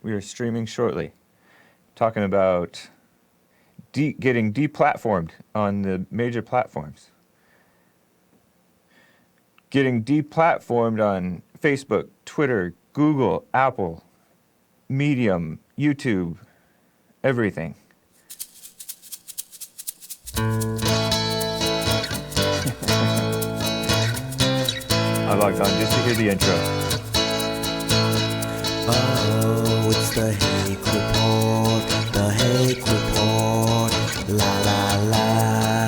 We are streaming shortly. Talking about getting deplatformed on the major platforms. Getting deplatformed on Facebook, Twitter, Google, Apple, Medium, YouTube, everything. I logged on just to hear the intro. Oh, it's the Hake Report, the Hake Report, la la la.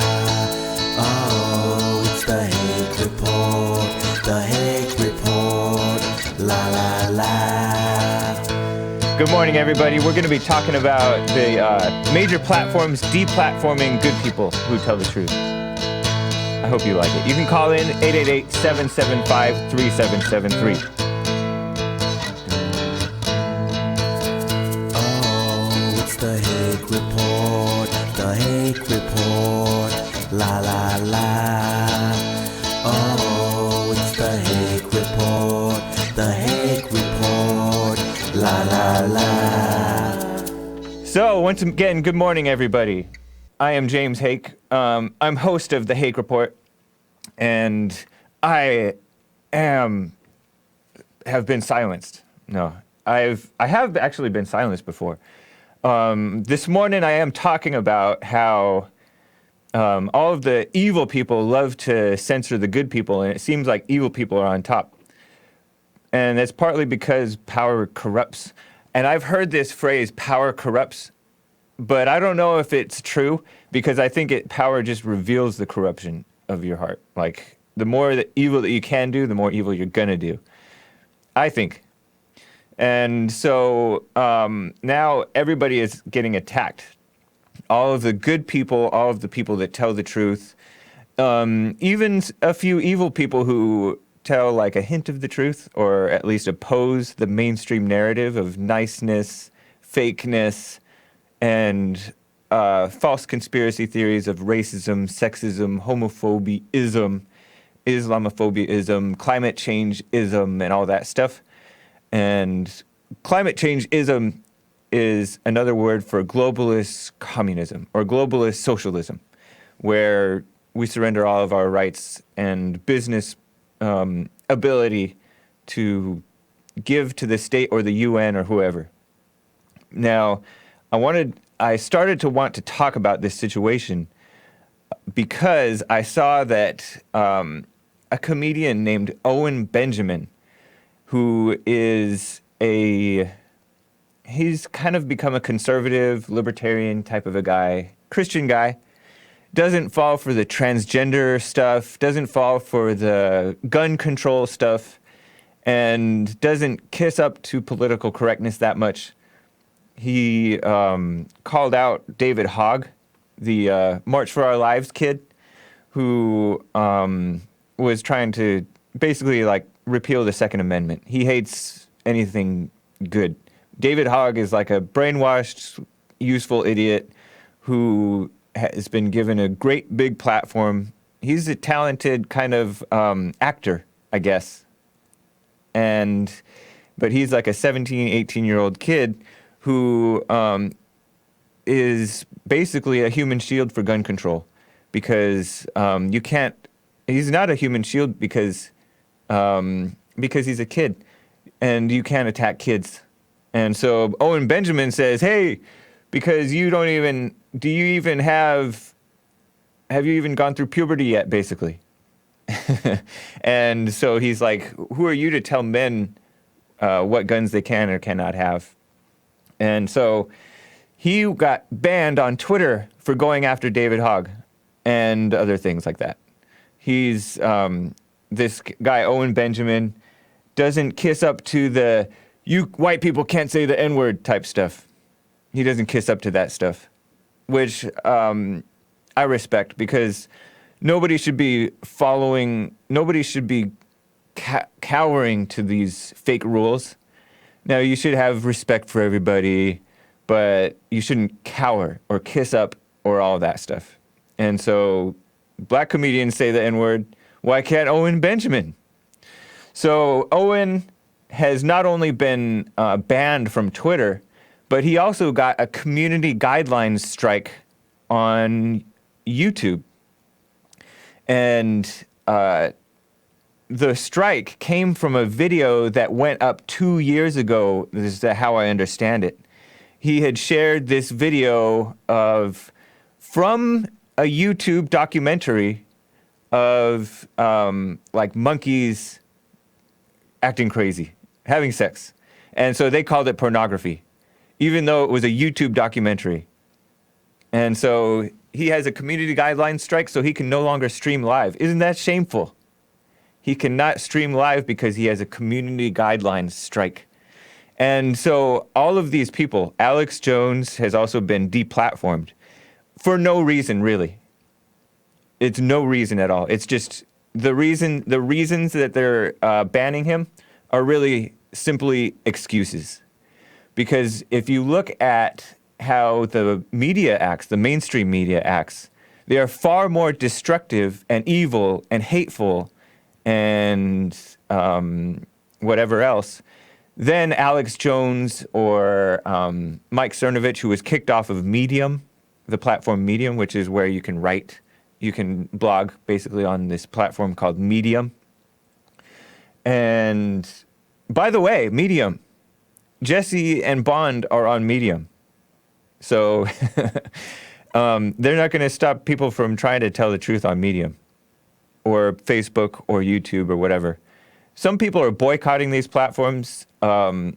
Oh, it's the Hake Report, the Hake Report, la la la. Good morning, everybody. We're going to be talking about the major platforms deplatforming good people who tell the truth. I hope you like it. You can call in 888-775-3773. The Hake Report, the Hake Report, la la la. Oh, it's the Hake Report, the Hake Report, la la la. So, once again, good morning, everybody. I am James Hake. I'm host of the Hake Report, and I have been silenced. No, I have actually been silenced before. This morning I am talking about how all of the evil people love to censor the good people, and it seems like evil people are on top. And that's partly because power corrupts. And I've heard this phrase, power corrupts, but I don't know if it's true, because I think power just reveals the corruption of your heart. Like, the more the evil that you can do, the more evil you're gonna do. I think. And so now everybody is getting attacked. All of the good people, all of the people that tell the truth, even a few evil people who tell like a hint of the truth, or at least oppose the mainstream narrative of niceness, fakeness, and false conspiracy theories of racism, sexism, homophobia-ism, Islamophobia-ism, climate change-ism, and all that stuff. And climate change-ism is another word for globalist communism or globalist socialism, where we surrender all of our rights and business ability to give to the state or the UN or whoever. Now, I started to want to talk about this situation because I saw that a comedian named Owen Benjamin, who is he's kind of become a conservative, libertarian type of a guy, Christian guy, doesn't fall for the transgender stuff, doesn't fall for the gun control stuff, and doesn't kiss up to political correctness that much. He called out David Hogg, the March for Our Lives kid, who was trying to basically like repeal the Second Amendment. He hates anything good. David Hogg is like a brainwashed, useful idiot who has been given a great big platform. He's a talented kind of actor, I guess. But he's like a 17, 18-year-old kid who is basically a human shield for gun control, because he's not a human shield because he's a kid, and you can't attack kids. And so Owen Benjamin says, hey, because have you even gone through puberty yet, basically? And so he's like, who are you to tell men what guns they can or cannot have? And so he got banned on Twitter for going after David Hogg and other things like that. He's this guy, Owen Benjamin, doesn't kiss up to the you white people can't say the N-word type stuff. He doesn't kiss up to that stuff, which I respect, because nobody should be cowering to these fake rules. Now, you should have respect for everybody, but you shouldn't cower or kiss up or all that stuff. And so black comedians say the N-word. Why can't Owen Benjamin? So Owen has not only been banned from Twitter, but he also got a community guidelines strike on YouTube. And the strike came from a video that went up 2 years ago. This is how I understand it. He had shared this video from a YouTube documentary of like monkeys acting crazy, having sex. And so they called it pornography, even though it was a YouTube documentary. And so he has a community guidelines strike, so he can no longer stream live. Isn't that shameful? He cannot stream live because he has a community guidelines strike. And so all of these people, Alex Jones has also been deplatformed for no reason, really. It's no reason at all. It's just the reasons that they're banning him are really simply excuses. Because if you look at how the media acts, the mainstream media acts, they are far more destructive and evil and hateful and whatever else than Alex Jones or Mike Cernovich, who was kicked off of Medium, the platform Medium, which is where you can write, you can blog basically on this platform called Medium. And by the way, Medium, Jesse and Bond are on Medium. So they're not going to stop people from trying to tell the truth on Medium or Facebook or YouTube or whatever. Some people are boycotting these platforms. I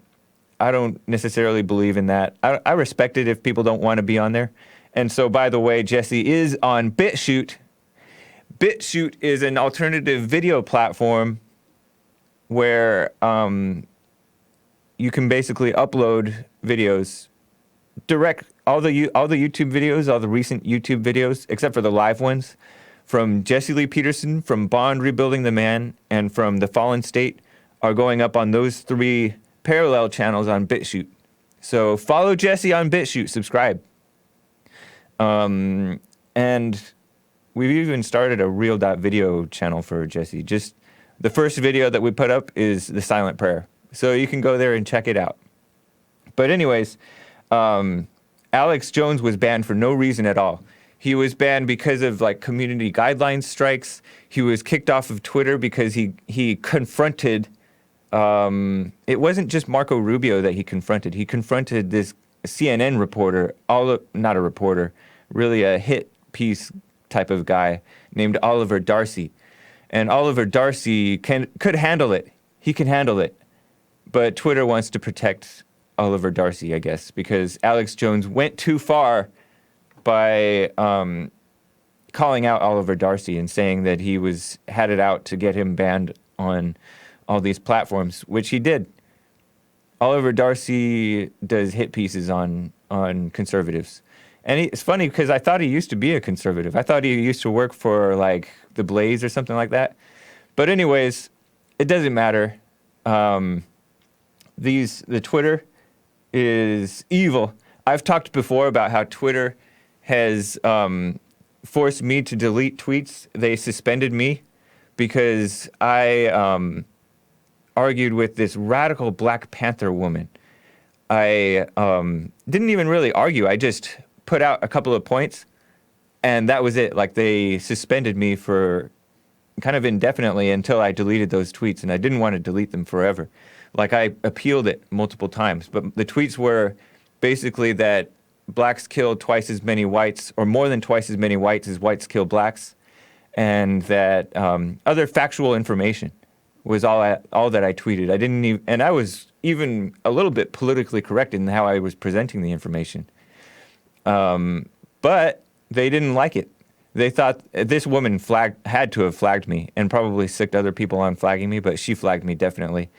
don't necessarily believe in that. I respect it if people don't want to be on there. And so, by the way, Jesse is on BitChute. BitChute is an alternative video platform where you can basically upload videos direct, all the YouTube videos, all the recent YouTube videos, except for the live ones, from Jesse Lee Peterson, from Bond Rebuilding the Man, and from The Fallen State, are going up on those 3 parallel channels on BitChute. So follow Jesse on BitChute, subscribe. And we've even started a real.video channel for Jesse. Just the first video that we put up is the silent prayer. So you can go there and check it out. But anyways, Alex Jones was banned for no reason at all. He was banned because of like community guidelines strikes. He was kicked off of Twitter because he confronted, it wasn't just Marco Rubio that he confronted. He confronted this CNN reporter, not a reporter, really a hit piece type of guy named Oliver Darcy. And Oliver Darcy could handle it. He can handle it. But Twitter wants to protect Oliver Darcy, I guess, because Alex Jones went too far by calling out Oliver Darcy and saying that he had it out to get him banned on all these platforms, which he did. Oliver Darcy does hit pieces on conservatives. And it's funny because I thought he used to be a conservative. I thought he used to work for like The Blaze or something like that. But anyways, it doesn't matter. The Twitter is evil. I've talked before about how Twitter has forced me to delete tweets. They suspended me because I argued with this radical Black Panther woman. I didn't even really argue. I just put out a couple of points, and that was it. Like, they suspended me for kind of indefinitely until I deleted those tweets, and I didn't want to delete them forever. Like, I appealed it multiple times, but the tweets were basically that blacks kill twice as many whites, or more than twice as many whites as whites kill blacks, and that other factual information was all that I tweeted. I didn't even, and I was even a little bit politically correct in how I was presenting the information. But they didn't like it. They thought this woman had to have flagged me, and probably sicked other people on flagging me, but she flagged me definitely.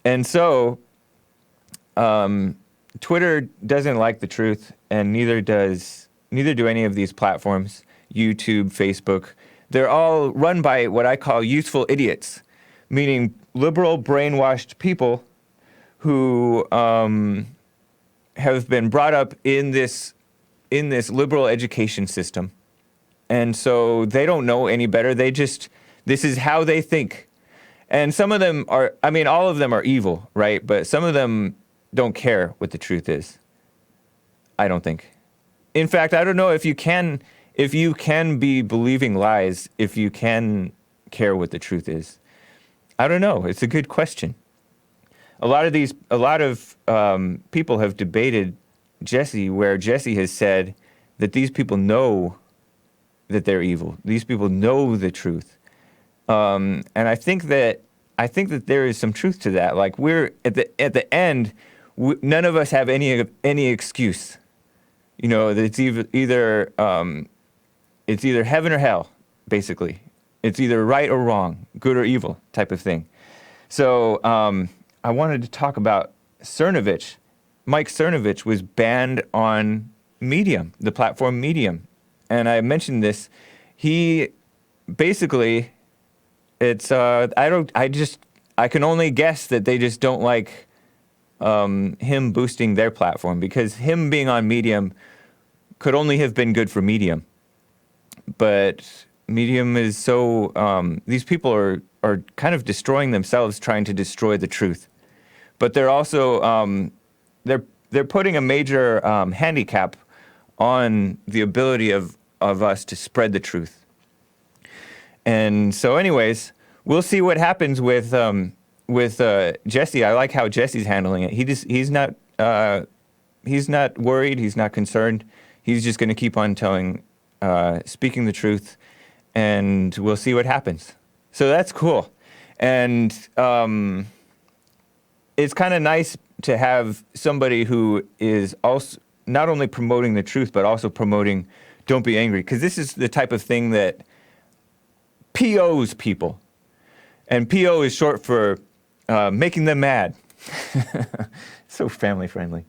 And so, Twitter doesn't like the truth, and neither do any of these platforms, YouTube, Facebook. They're all run by what I call useful idiots, meaning liberal, brainwashed people who have been brought up in this liberal education system. And so they don't know any better. This is how they think. And some of them are, I mean, all of them are evil, right? But some of them don't care what the truth is. I don't think. In fact, I don't know if you can be believing lies, if you can care what the truth is. I don't know. It's a good question. A lot of people have debated Jesse, where Jesse has said that these people know that they're evil. These people know the truth. And I think that there is some truth to that. Like, we're at the end, none of us have any excuse. You know, that it's either heaven or hell, basically. It's either right or wrong, good or evil type of thing. So I wanted to talk about Cernovich. Mike Cernovich was banned on Medium, the platform Medium. And I mentioned this. He basically, it's I can only guess that they just don't like him boosting their platform, because him being on Medium could only have been good for Medium. But Medium is so, these people are kind of destroying themselves trying to destroy the truth. But they're also, they're putting a major handicap on the ability of us to spread the truth. And so anyways, we'll see what happens with Jesse. I like how Jesse's handling it. He's not worried. He's not concerned. He's just going to keep on speaking the truth, and we'll see what happens. So that's cool. And it's kind of nice to have somebody who is also not only promoting the truth, but also promoting don't be angry. Because this is the type of thing that POs people. And PO is short for making them mad. So family friendly.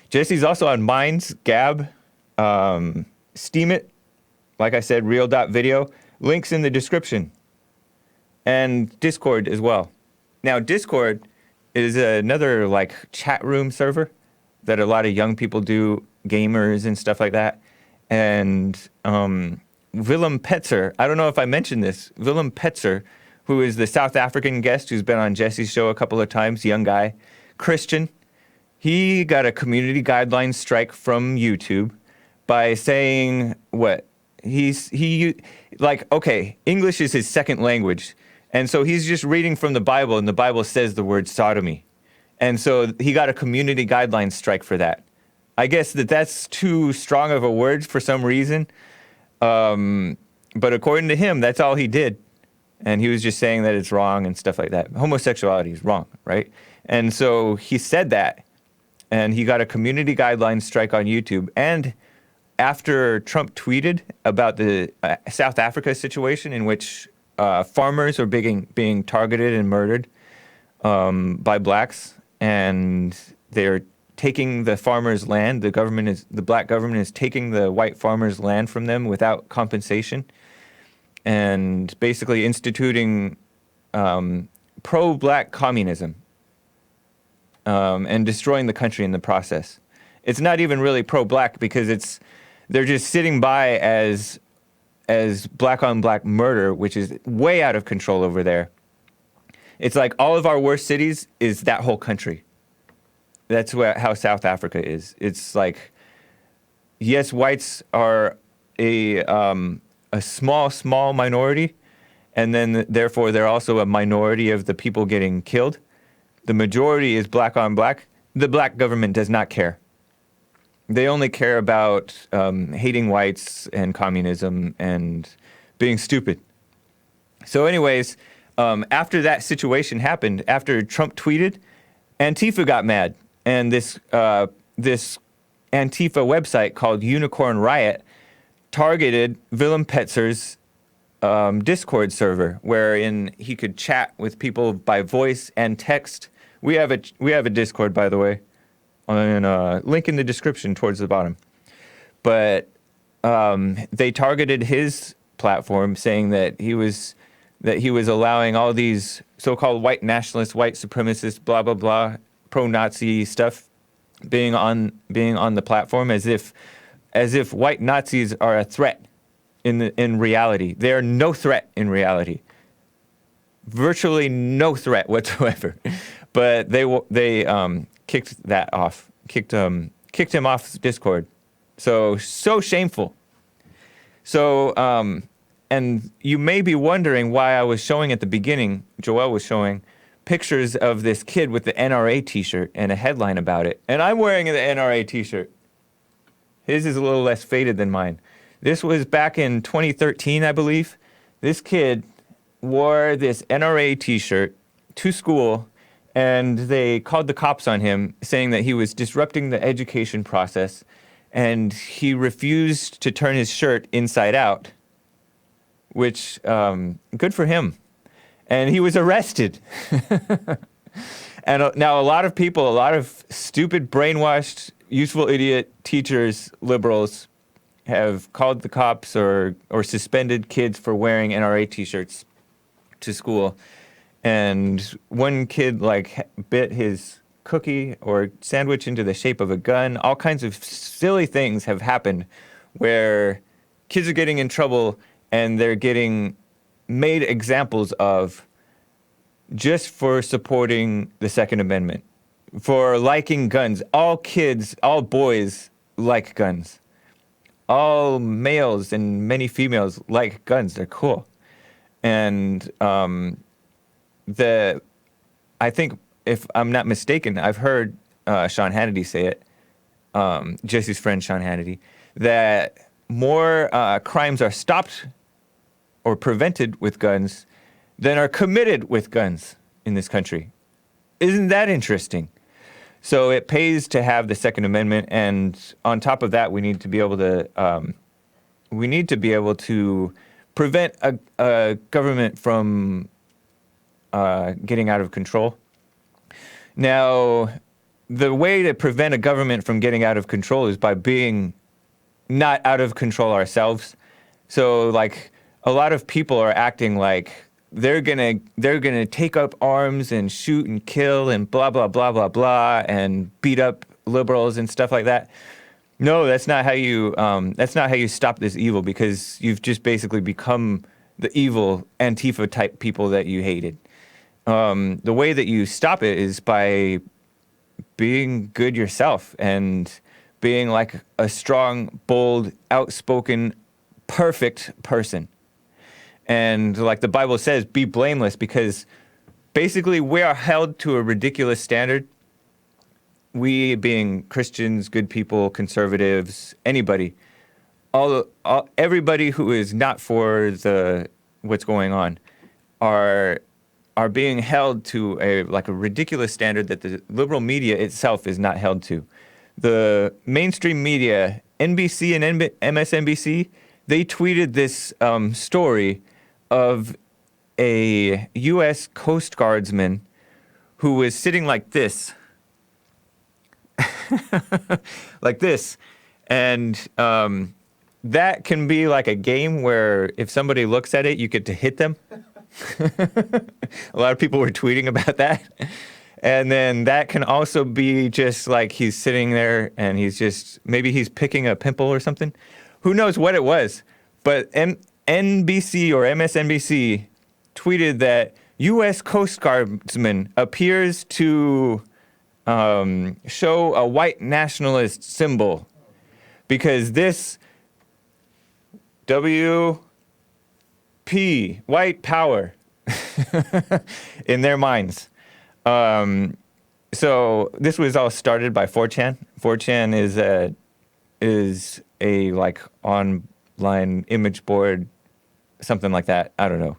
Jesse's also on Minds, Gab, Steam It, like I said, real.video. Links in the description. And Discord as well. Now, Discord is another like chat room server that a lot of young people do, gamers and stuff like that. And Willem Petzer, I don't know if I mentioned this, Willem Petzer, who is the South African guest who's been on Jesse's show a couple of times, young guy, Christian, he got a community guideline strike from YouTube by saying what? Okay, English is his second language. And so he's just reading from the Bible, and the Bible says the word sodomy. And so he got a community guideline strike for that. I guess that's too strong of a word for some reason. But according to him, that's all he did. And he was just saying that it's wrong and stuff like that. Homosexuality is wrong, right? And so he said that, and he got a community guideline strike on YouTube. And after Trump tweeted about the South Africa situation in which farmers are being targeted and murdered by blacks, and they're taking the farmers' land. The black government is taking the white farmers' land from them without compensation, and basically instituting pro-black communism and destroying the country in the process. It's not even really pro-black, because they're just sitting by as black-on-black murder, which is way out of control over there. It's like all of our worst cities is that whole country. That's how South Africa is. It's like, yes, whites are a small minority, and then therefore they're also a minority of the people getting killed. The majority is black on black. The black government does not care. They only care about hating whites and communism and being stupid. So anyways, after that situation happened, after Trump tweeted, Antifa got mad. And this Antifa website called Unicorn Riot targeted Willem Petzer's Discord server, wherein he could chat with people by voice and text. We have a Discord, by the way. On link in the description towards the bottom. But they targeted his platform, saying that he was allowing all these so-called white nationalists, white supremacists, blah blah blah, pro-Nazi stuff being on the platform, as if white Nazis are a threat in reality. They are no threat in reality. Virtually no threat whatsoever. But they kicked that off. Kicked him off Discord. So shameful. So and you may be wondering why I was showing at the beginning, Joel was showing pictures of this kid with the NRA t-shirt and a headline about it. And I'm wearing the NRA t-shirt. His is a little less faded than mine. This was back in 2013, I believe. This kid wore this NRA t-shirt to school, and they called the cops on him, saying that he was disrupting the education process, and he refused to turn his shirt inside out, which, good for him. And he was arrested. And now a lot of people, a lot of stupid, brainwashed, useful idiot teachers, liberals, have called the cops or suspended kids for wearing NRA t-shirts to school. And one kid bit his cookie or sandwich into the shape of a gun. All kinds of silly things have happened where kids are getting in trouble and they're getting made examples of just for supporting the Second Amendment, for liking guns. All kids, all boys like guns. All males and many females like guns. They're cool. And I think, if I'm not mistaken, I've heard Sean Hannity say it, Jesse's friend Sean Hannity, that more crimes are stopped or prevented with guns than are committed with guns in this country. Isn't that interesting? So it pays to have the Second Amendment, and on top of that, we need to be able to prevent a government from getting out of control. Now, the way to prevent a government from getting out of control is by being not out of control ourselves. So, a lot of people are acting like they're gonna take up arms and shoot and kill and blah blah blah blah blah and beat up liberals and stuff like that. No, that's not how you stop this evil, because you've just basically become the evil Antifa type people that you hated. The way that you stop it is by being good yourself and being like a strong, bold, outspoken, perfect person. And like the Bible says, be blameless, because basically we are held to a ridiculous standard. We being Christians, good people, conservatives, anybody, everybody who is not for what's going on are being held to a ridiculous standard that the liberal media itself is not held to. The mainstream media, NBC and MSNBC, they tweeted this story of a U.S. Coast Guardsman who was sitting like this, like this, and that can be like a game where if somebody looks at it, you get to hit them. A lot of people were tweeting about that. And then that can also be just like he's sitting there and maybe he's picking a pimple or something. Who knows what it was? But NBC or MSNBC tweeted that U.S. Coast Guardsman appears to show a white nationalist symbol because this WP, white power, in their minds. So this was all started by 4chan. 4chan is a online image board, something like that. I don't know,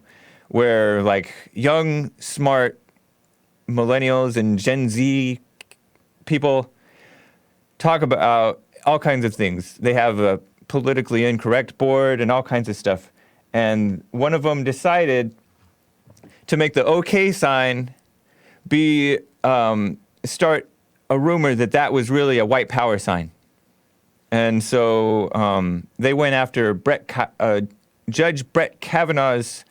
where young, smart millennials and Gen Z people talk about all kinds of things. They have a politically incorrect board and all kinds of stuff. And one of them decided to make the OK sign be start a rumor that was really a white power sign. And so they went after Judge Brett Kavanaugh's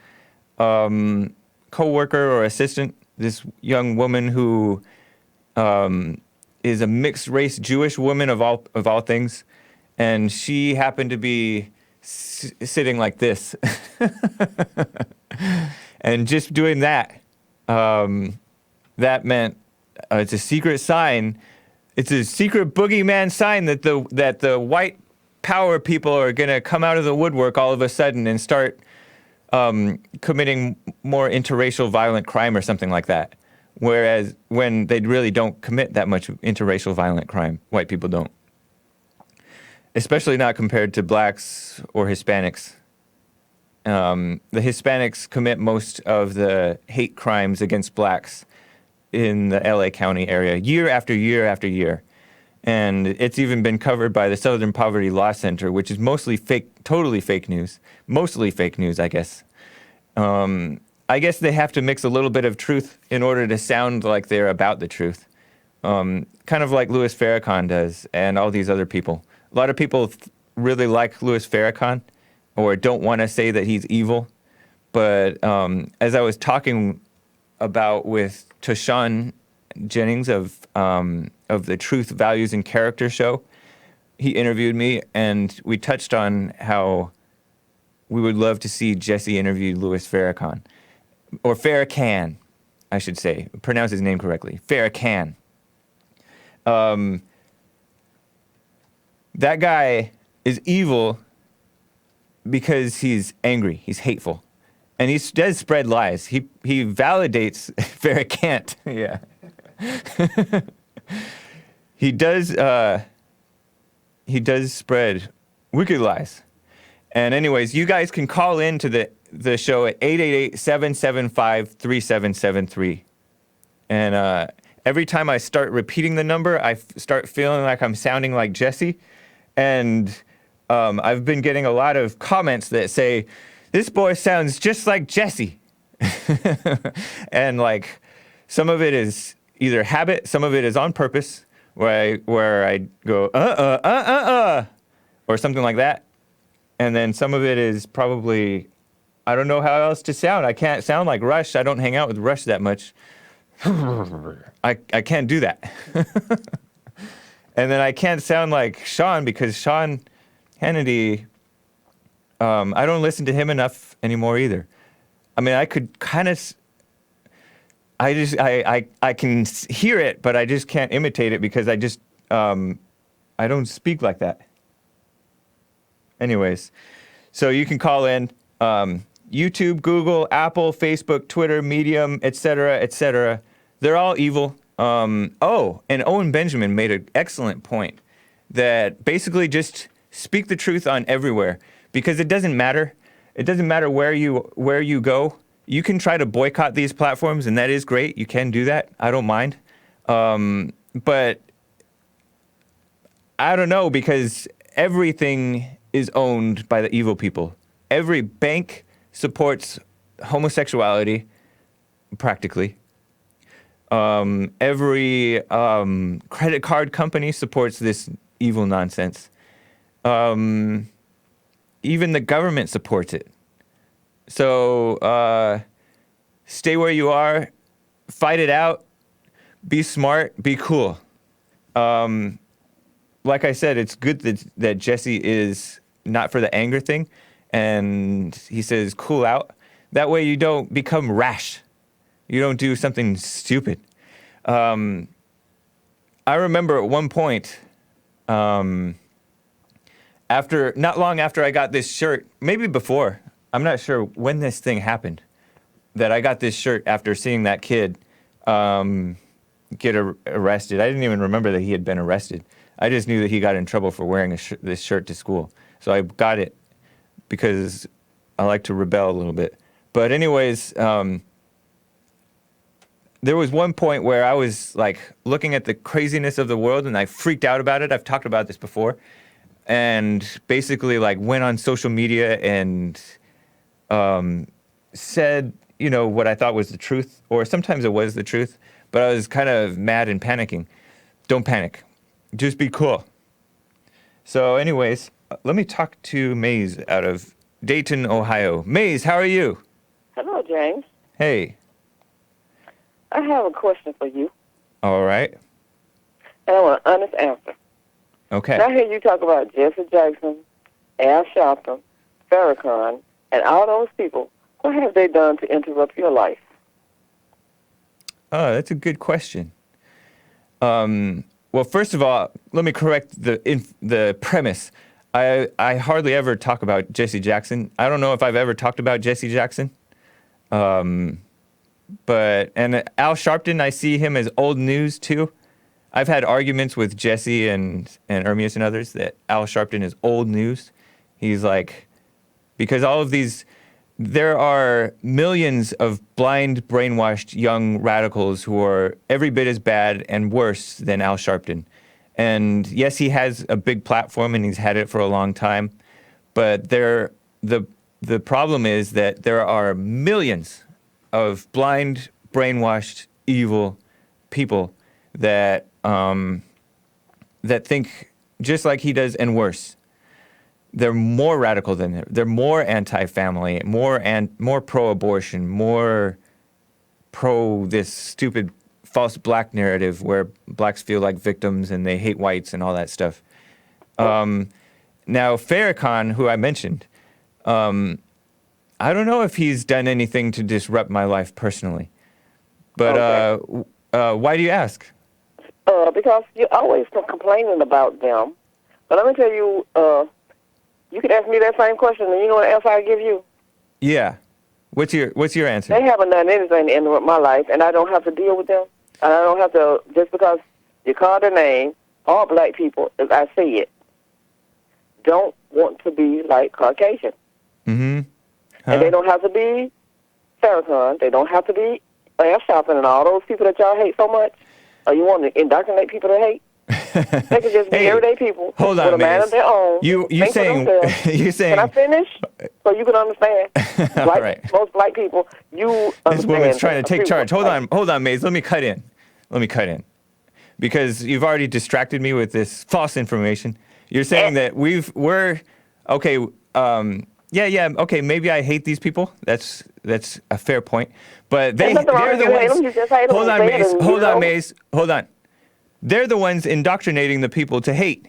co-worker or assistant, this young woman who is a mixed race Jewish woman of all things, and she happened to be sitting like this. And just doing that, that meant it's a secret sign. It's a secret boogeyman sign that the white power people are going to come out of the woodwork all of a sudden and start committing more interracial violent crime or something like that. Whereas when they really don't commit that much interracial violent crime, white people don't. Especially not compared to blacks or Hispanics. The Hispanics commit most of the hate crimes against blacks in the LA County area, year after year after year. And it's even been covered by the Southern Poverty Law Center, which is mostly fake, totally fake news. Mostly fake news, I guess. I guess they have to mix a little bit of truth in order to sound like they're about the truth. Kind of like Louis Farrakhan does and all these other people. A lot of people really like Louis Farrakhan or don't want to say that he's evil. But as I was talking about with Tashawn Jennings of the Truth, Values, and Character show, he interviewed me, and we touched on how we would love to see Jesse interview Louis Farrakhan. Or Farrakhan, I should say. Pronounce his name correctly. Farrakhan. That guy is evil because he's angry. He's hateful. And he does spread lies. He validates Farrakhan. Yeah. He does spread wicked lies. And anyways, you guys can call in to the show at 888-775-3773. And every time I start repeating the number, I start feeling like I'm sounding like Jesse. And I've been getting a lot of comments that say, this boy sounds just like Jesse. And like, some of it is either habit, some of it is on purpose, where I go, or something like that. And then some of it is probably, I don't know how else to sound. I can't sound like Rush. I don't hang out with Rush that much. I can't do that. And then I can't sound like Sean because Sean Hannity, I don't listen to him enough anymore either. I mean, I could kind of, I can hear it, but I just can't imitate it because I don't speak like that. Anyways, so you can call in YouTube, Google, Apple, Facebook, Twitter, Medium, etc., etc. They're all evil. And Owen Benjamin made an excellent point that basically just speak the truth on everywhere because it doesn't matter. It doesn't matter where you go. You can try to boycott these platforms, and that is great. You can do that. I don't mind. But I don't know because everything is owned by the evil people. Every bank supports homosexuality, practically. Every credit card company supports this evil nonsense. Even the government supports it. So stay where you are, fight it out, be smart, be cool. Like I said, it's good that Jesse is not for the anger thing, and he says cool out. That way you don't become rash. You don't do something stupid. I remember at one point, not long after I got this shirt, maybe before, I'm not sure when this thing happened, that I got this shirt after seeing that kid get arrested. I didn't even remember that he had been arrested. I just knew that he got in trouble for wearing this shirt to school. So I got it because I like to rebel a little bit. But anyways, there was one point where I was like looking at the craziness of the world and I freaked out about it. I've talked about this before. And basically like went on social media and said, you know, what I thought was the truth, or sometimes it was the truth, but I was kind of mad and panicking. Don't panic. Just be cool. So anyways, let me talk to Maze out of Dayton, Ohio. Maze, how are you? Hello, James. Hey. I have a question for you. All right. And I want an honest answer. Okay. And I hear you talk about Jesse Jackson, Al Sharpton, Farrakhan and all those people, what have they done to interrupt your life? Oh, that's a good question. Well, first of all, let me correct the premise. I hardly ever talk about Jesse Jackson. I don't know if I've ever talked about Jesse Jackson. And Al Sharpton, I see him as old news too. I've had arguments with Jesse and Ermias and others that Al Sharpton is old news. He's like, because all of these, there are millions of blind, brainwashed young radicals who are every bit as bad and worse than Al Sharpton. And yes, he has a big platform and he's had it for a long time. But the problem is that there are millions of blind, brainwashed, evil people that that think just like he does and worse. They're more radical than him. They're more anti-family, more pro-abortion, more pro this stupid false black narrative where blacks feel like victims and they hate whites and all that stuff. Now, Farrakhan, who I mentioned, I don't know if he's done anything to disrupt my life personally. But why do you ask? Because you're always complaining about them. But let me tell you, you could ask me that same question, and you know what else I give you? Yeah. What's your answer? They haven't done anything to interrupt my life, and I don't have to deal with them. And I don't have to, just because you call their name, all black people, as I see it, don't want to be like Caucasian. Mm-hmm. Huh? And they don't have to be Farrakhan. They don't have to be Al Sharpton and all those people that y'all hate so much. Or you want to indoctrinate people to hate? They can just be everyday people hold on, with a mind of their own. You saying? Can I finish so you can understand? All right. Most black people, you understand. This woman's trying to take charge. Hold on, Maze. Let me cut in. Because you've already distracted me with this false information. You're saying that we're okay. Okay. Maybe I hate these people. That's a fair point. But they're the ones. Hold on, Maze. Hold on. They're the ones indoctrinating the people to hate.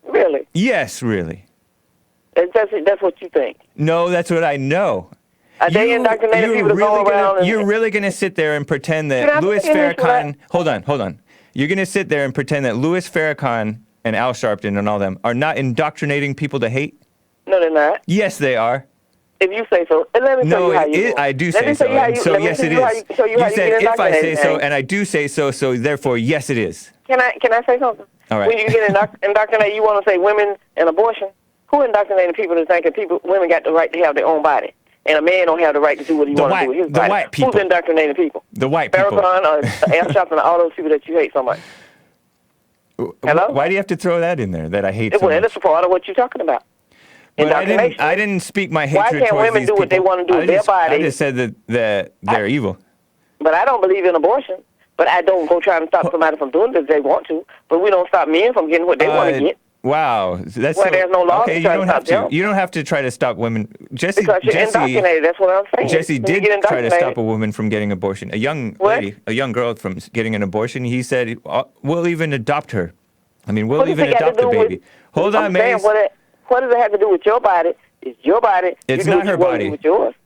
Really? Yes, really. That's what you think? No, that's what I know. Are they indoctrinating people to go around? You're really going to sit there and pretend that Louis Farrakhan... Hold on. You're going to sit there and pretend that Louis Farrakhan and Al Sharpton and all them are not indoctrinating people to hate? No, they're not. Yes, they are. If you say so. And let me tell you how you I do say so. So yes, it is. You said if I say so, and I do say so, so therefore, yes, it is. Can I say something? All right. When you get indoctrinated, you want to say women and abortion. Who indoctrinated people to think that women got the right to have their own body, and a man don't have the right to do what he wants to do with his body? The white people. Who's indoctrinating people? The white people. Farrakhan or Al Sharpton and all those people that you hate so much. Hello? Why do you have to throw that in there, that I hate so much? Well, that's a part of what you're talking about. But I didn't speak my hatred towards these people. Why can't women do what they want to do with their body? I just said that they're evil. But I don't believe in abortion. But I don't go try to stop somebody from doing it if they want to. But we don't stop men from getting what they want to get. Wow, that's there's no law okay. to try to stop them. You don't have to try to stop women. Because you're indoctrinated. That's what I'm saying. Jesse did try to stop a woman from getting abortion. A young lady, a young girl from getting an abortion. He said, "We'll even adopt her. I mean, we'll even adopt the baby." Hold on, Maze. What does it have to do with your body? It's your body. It's not her body.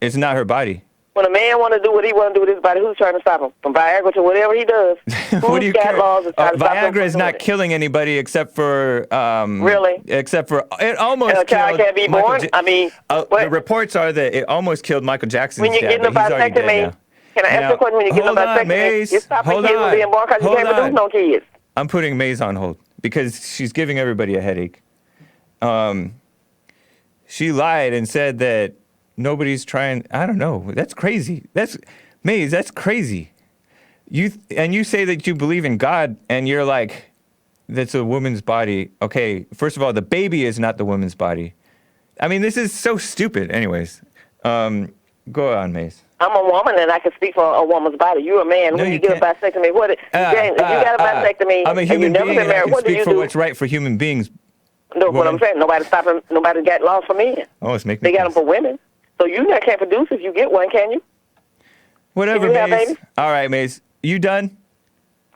It's not her body. When a man want to do what he want to do with his body, who's trying to stop him? From Viagra to whatever he does. What do you care? Viagra is not it? killing anybody except for really? Except for it almost. And a child can't be born. I mean, the reports are that it almost killed Michael Jackson's when you're getting a vasectomy, can I ask you a question? When you're getting a vasectomy, you're stopping kids from being born because you can't produce no kids. I'm putting Maze on hold because she's giving everybody a headache. She lied and said that nobody's trying. I don't know. That's crazy. That's Maze. That's crazy. You say that you believe in God, and you're like, that's a woman's body. Okay. First of all, the baby is not the woman's body. I mean, this is so stupid. Anyways, go on, Maze. I'm a woman, and I can speak for a woman's body. You're a man. No, when you get a vasectomy, what? James, if you got a vasectomy, I'm a human being. Been married, I can speak for what's right for human beings. No, what I'm saying, nobody got laws for men. Oh, it's making me. They got them for women. So you can't produce if you get one, can you? Whatever, can you Maze. have All right, Maze. You done?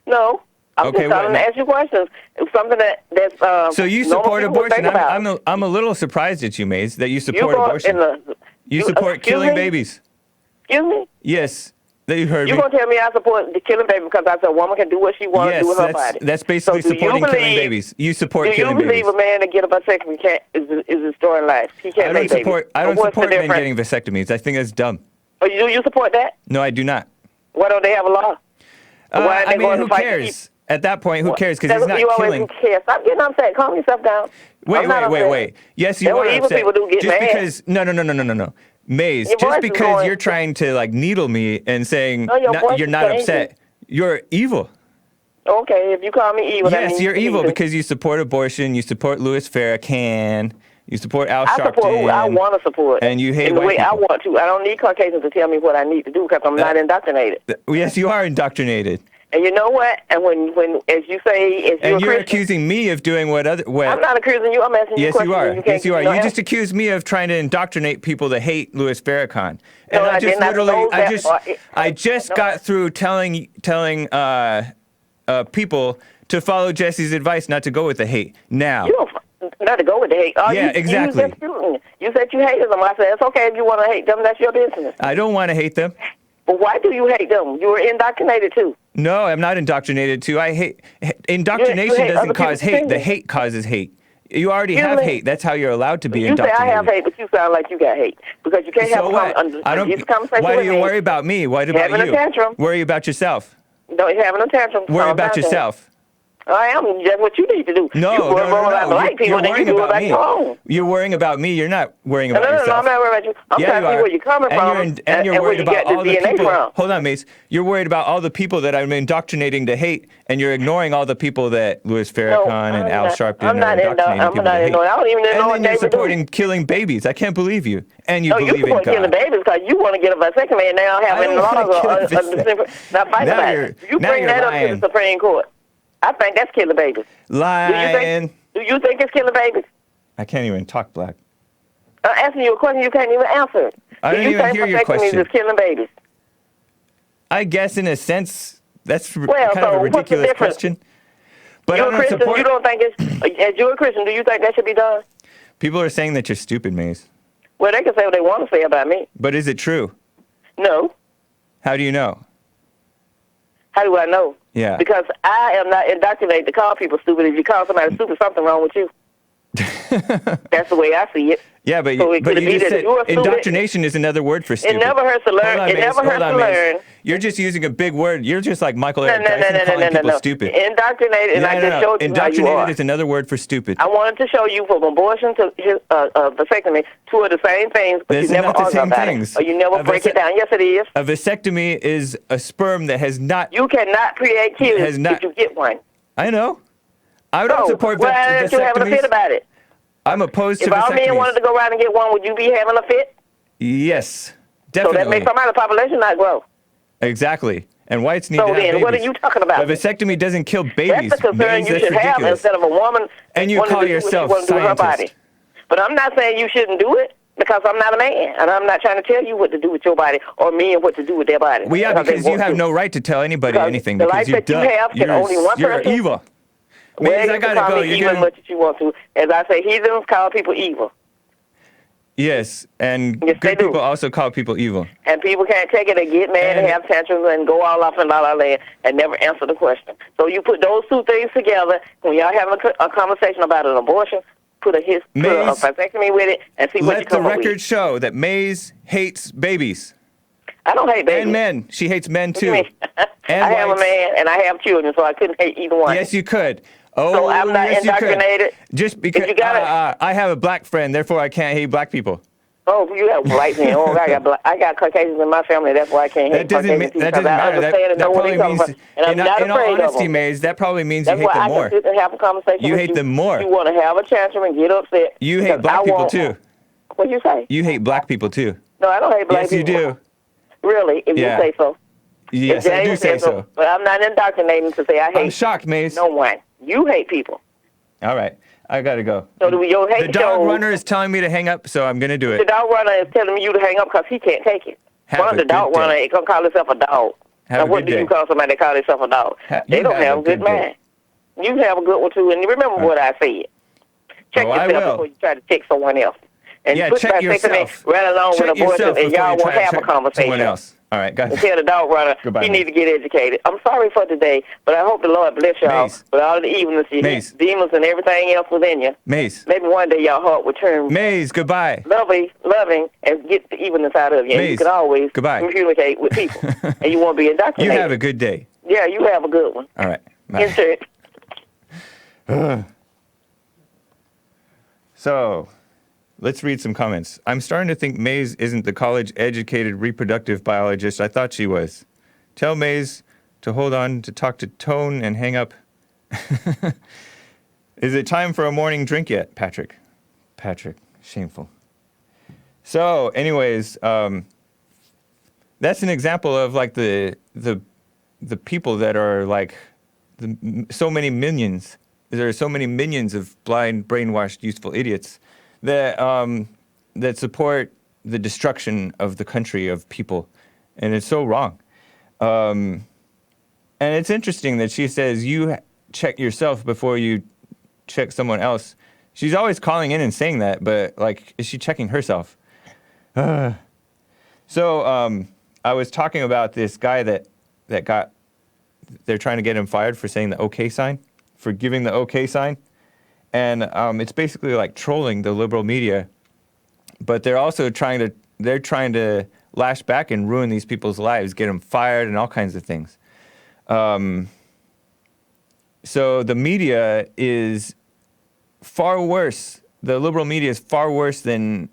No. I'm Okay, just trying to ask you questions. It's something that's so you normal support people would abortion? think about. I'm a little surprised at you, Maze, that you You support go abortion. You support excuse killing me? babies. Excuse me? Yes, that you heard You me. gonna tell me I support the killing baby because I said a woman can do what she wants to do with her body? That's basically So do you supporting killing believe- babies. You support Do you killing believe babies. a man that get a vasectomy is destroying life? He can't make babies. I don't So what's support the men difference? getting vasectomies. I think that's dumb. Oh, you support that? No, I do not. Why don't they have a law? Why aren't they going who to fight to cares? At that point, who cares? Because he's not you killing. always care. Stop getting upset. Calm yourself down. I'm not upset. Wait. Yes, you That's are what evil upset. people do, get just mad. because no. Maze, Your voice just is because going- you're trying to like needle me and saying No, your voice you're is not changing. upset, you're evil. Okay, if you call me evil, that Yes, means you're evil evil. because you support abortion, you support Louis Farrakhan, you support Al I support who I Sharpton, want to support. and you hate in the white way I people. want to. I don't need Caucasians to tell me what I need to do because I'm not indoctrinated. Yes, you are indoctrinated. And you know what? And when as you say, as And you're you're a Christian, accusing me of doing what I'm not accusing you. I'm asking you Yes, questions. you are. and can't Yes, you give are. me no You just answer. accused me of trying to indoctrinate people to hate Louis Farrakhan. No, And I did not. I just got through telling people to follow Jesse's advice not to go with the hate. Now, You don't not to go with the hate. Oh, Yeah, exactly. You said you hated them. I said it's okay if you want to hate them. That's your business. I don't want to hate them. But why do you hate them? You were indoctrinated too. No, I'm not indoctrinated too. I hate indoctrination hate doesn't other cause people's hate. The opinions. hate causes hate. You already Excuse have me? hate. That's how you're allowed to be You say indoctrinated. I have hate, but you sound like you got hate because you can't have So what? I don't. a conversation Why do with you me. worry about me? What about Having a you? tantrum. Worry about yourself. Don't having a tantrum. Worry Calm about down. yourself. I am. That's what you need to do. No, you no, worry about no. black people, You're then you worrying do it about about me. your own. You're worrying about me. You're not worrying No, about no, yourself. I'm not worried about you. I'm Yeah, trying you to see are. where you're coming from And you're where worried you about get all the the DNA people. from. Hold on, Mace. You're worried about all the people that I'm indoctrinating to hate, and you're ignoring all the people that Louis Farrakhan and Al Sharpton I'm are not indoctrinating I'm people not to hate. I don't even know And what then they you're would do. supporting killing babies. I can't believe you. And you No, you believe in support killing God. babies because you want to get a vasectomy and now having don't wanna laws get a now fight Now about you're- it. You now bring you're that up to lying. the Supreme Court. I think that's killing babies. Lying. Do you think it's killing babies? I can't even talk black. I'm asking you a question you can't even answer. I Do didn't you even think hear your vasectomies question. is killing babies? I guess in a sense, that's kind Well, of so a what's the ridiculous difference? question. But You're I a don't Christian. support. You don't think as you're a Christian, do you think that should be done? People are saying that you're stupid, Maze. Well, they can say what they want to say about me. But is it true? No. How do you know? How do I know? Yeah. Because I am not indoctrinated to call people stupid. If you call somebody stupid, something wrong with you. That's the way I see it. Yeah, but So you, it but could you be just that said you're stupid. indoctrination is another word for stupid. It never hurts to learn. Hold on, It Maze. never hurts Hold on, to Maze. learn. You're just using a big word. You're just like Michael No, Eric Dyson calling people stupid. Indoctrinated, and I just showed you how you Indoctrinated are. is another word for stupid. I wanted to show you from abortion to vasectomy, two of the same things, but These you are never not the argue same about things. it. Or you never A break it down. Yes, it is. A vasectomy is a sperm that has not. You cannot create Has kids not- if you get one. I know. I don't So, support why aren't you having a fit vasectomies. about it? I'm opposed to If all men wanted to vasectomies. go around and get one, would you be having a fit? Yes, So definitely. that makes somebody's population not grow. Exactly. And whites need So to have then, babies. what are you talking about? A vasectomy doesn't kill babies. That's the concern Maze, you that's should have ridiculous. instead of a woman And you wanting call to do what she yourself wants to do with her body. scientist. But I'm not saying you shouldn't do it because I'm not a man, and I'm not trying to tell you what to do with your body or men what to do with their body. Well, yeah, they because you want have to. no right to tell anybody Because anything. the Because life you're that you dumb. have can only one You're person- evil. Well, Maze, you I can gotta call go. me You're evil gonna. as much as you want to. As I say, heathens call people evil. Yes, and Yes, they good do. people also call people evil. And people can't take it and get mad and And- have tantrums and go all off in la la land and never answer the question. So you put those two things together when y'all having a conversation about an abortion, put a Maze, vasectomy with it and see what you Let the come up record with. show that Maze hates babies I don't hate babies. and men. She hates men What do you too. mean? And I have a whites. man and I have children, so I couldn't hate either one. Yes, you could. Oh, So I'm not yes, you could. indoctrinated? Just because you gotta- I have a black friend, therefore I can't hate black people. Oh, you have white men. Oh, I got Caucasians in my family. That's why I can't hate That doesn't Caucasian mean people, that because doesn't I matter. understand and That know where they probably come means, from. And I'm not in all afraid of honesty, them. Maze, that probably means That's you hate why them I more. can sit and have a conversation You with hate you. them more. You want to have a tantrum and get upset. You hate because black I people want- too. What you say? You hate black people too. No, I don't hate black Yes, you people. do. Really, if Yeah. you say so. Yes, If I do James say says so. But I'm not indoctrinating to say I I'm hate shocked, Maze. no one. You hate people. All right, I gotta go. So your hate The dog shows- runner is telling me to hang up, so I'm gonna do The it. dog runner is telling you to hang up because he can't take it. Have One of a the dog good day. runner is going to call himself a dog. Have Now, a what good do day. you call somebody that call themselves a dog? They You don't have a good good day. mind. You have a good one, too. And remember what I said. Check Oh, I yourself will. before you try to check someone else. And Yeah, quit check by taking me yourself. right along Check with abortion, yourself and before y'all you won't try to have a check someone conversation. else. All right, guys. And tell the dog runner Goodbye, he Maze. need to get educated. I'm sorry for today, but I hope the Lord bless y'all Maze. with all the evilness, Maze. demons, and everything else within you. Maze. Maybe one day y'all heart will turn Maze, goodbye. loving, and get the evilness out of you. And you Maze, can always goodbye. communicate with people, and you won't be You indoctrinated. have a good day. Yeah, you have a good one. All right. Bye. Insert. So, let's read some comments. I'm starting to think Maze isn't the college-educated reproductive biologist I thought she was. Tell Maze to hold on to talk to Tone and hang up. Is it time for a morning drink yet, Patrick? Patrick, shameful. So, anyways, that's an example of like the people that are like so many minions. There are so many minions of blind, brainwashed, useful idiots that that support the destruction of the country of people, and it's so wrong. And it's interesting that she says you check yourself before you check someone else. She's always calling in and saying that, but like, is she checking herself? So I was talking about this guy that got. They're trying to get him fired for saying the OK sign, for giving the OK sign. And it's basically like trolling the liberal media. But they're also trying to lash back and ruin these people's lives, get them fired and all kinds of things. So the media is far worse. The liberal media is far worse than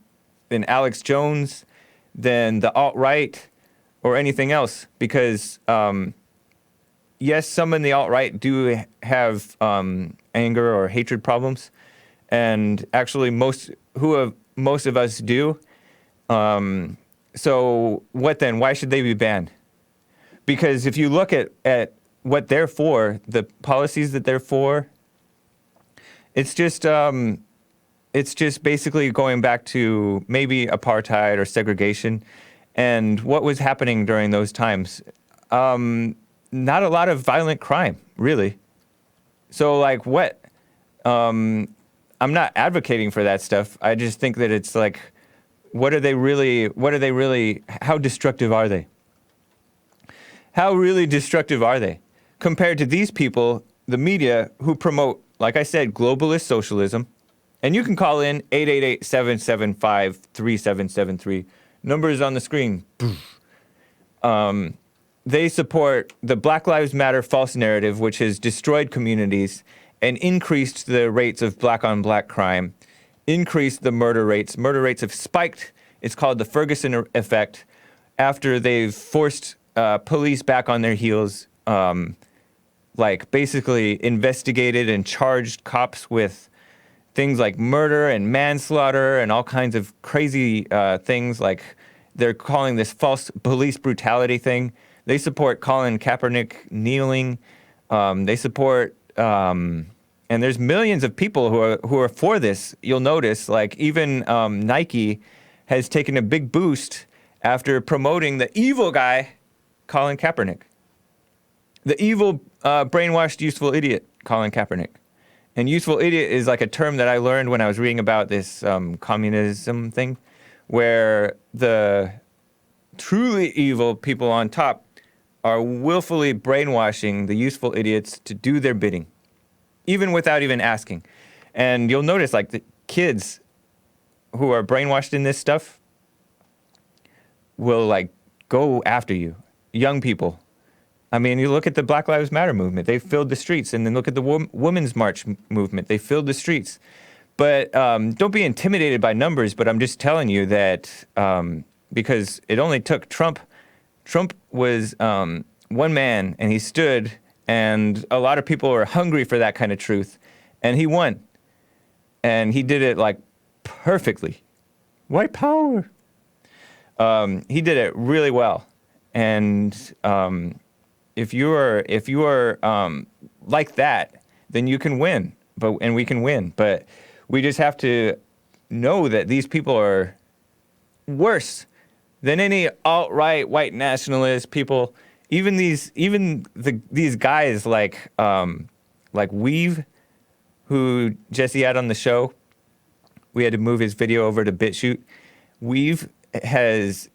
Alex Jones, than the alt-right, or anything else. Because yes, some in the alt-right do have anger or hatred problems, and actually most of us do. So what then? Why should they be banned? Because if you look at what they're for, the policies that they're for, it's just basically going back to maybe apartheid or segregation, and what was happening during those times. Not a lot of violent crime, really. So, like, what? I'm not advocating for that stuff. I just think that it's like, what are they really, how destructive are they? How really destructive are they? Compared to these people, the media, who promote, like I said, globalist socialism. And you can call in 888-775-3773. Numbers on the screen. They support the Black Lives Matter false narrative, which has destroyed communities and increased the rates of black-on-black crime, increased the murder rates. Murder rates have spiked. It's called the Ferguson effect, after they've forced police back on their heels, like basically investigated and charged cops with things like murder and manslaughter and all kinds of crazy things, like they're calling this false police brutality thing. They support Colin Kaepernick kneeling. They support, and there's millions of people who are for this. You'll notice, like even Nike has taken a big boost after promoting the evil guy, Colin Kaepernick. The evil, brainwashed, useful idiot, Colin Kaepernick. And useful idiot is like a term that I learned when I was reading about this communism thing, where the truly evil people on top are willfully brainwashing the useful idiots to do their bidding, even without even asking. And you'll notice, like, the kids who are brainwashed in this stuff will, like, go after you. Young people. I mean, you look at the Black Lives Matter movement. They filled the streets. And then look at the Women's March movement. They filled the streets. But don't be intimidated by numbers, but I'm just telling you that because it only took Trump. Trump was one man, and he stood, and a lot of people were hungry for that kind of truth, and he won. And he did it, like, perfectly. White power. He did it really well. And if you are like that, then you can win. And we can win. But we just have to know that these people are worse than any alt-right white nationalist people, these guys like Weave, who Jesse had on the show. We had to move his video over to BitChute. Weave is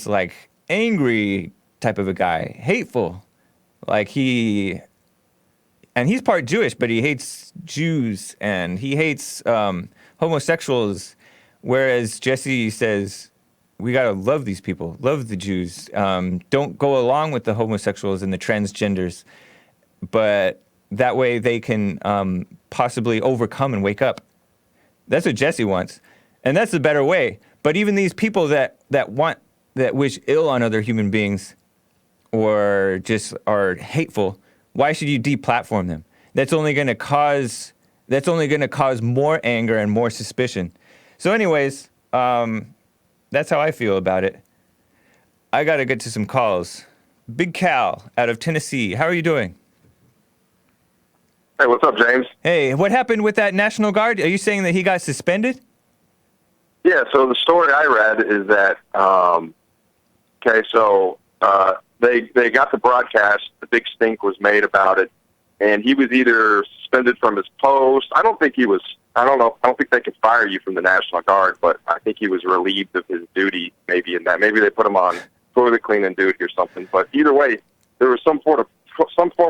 like angry type of a guy, hateful. Like he's part Jewish, but he hates Jews and he hates homosexuals. Whereas Jesse says, we gotta love these people, love the Jews. Don't go along with the homosexuals and the transgenders, but that way they can possibly overcome and wake up. That's what Jesse wants, and that's the better way. But even these people that wish ill on other human beings, or just are hateful, why should you deplatform them? That's only going to cause more anger and more suspicion. So, anyways, that's how I feel about it. I got to get to some calls. Big Cal out of Tennessee. How are you doing? Hey, what's up, James? Hey, what happened with that National Guard? Are you saying that he got suspended? Yeah, so the story I read is that, they got the broadcast, the big stink was made about it, and he was either suspended from his post. I don't think they could fire you from the National Guard, but I think he was relieved of his duty, maybe they put him on toilet cleaning duty or something. But either way, there was some form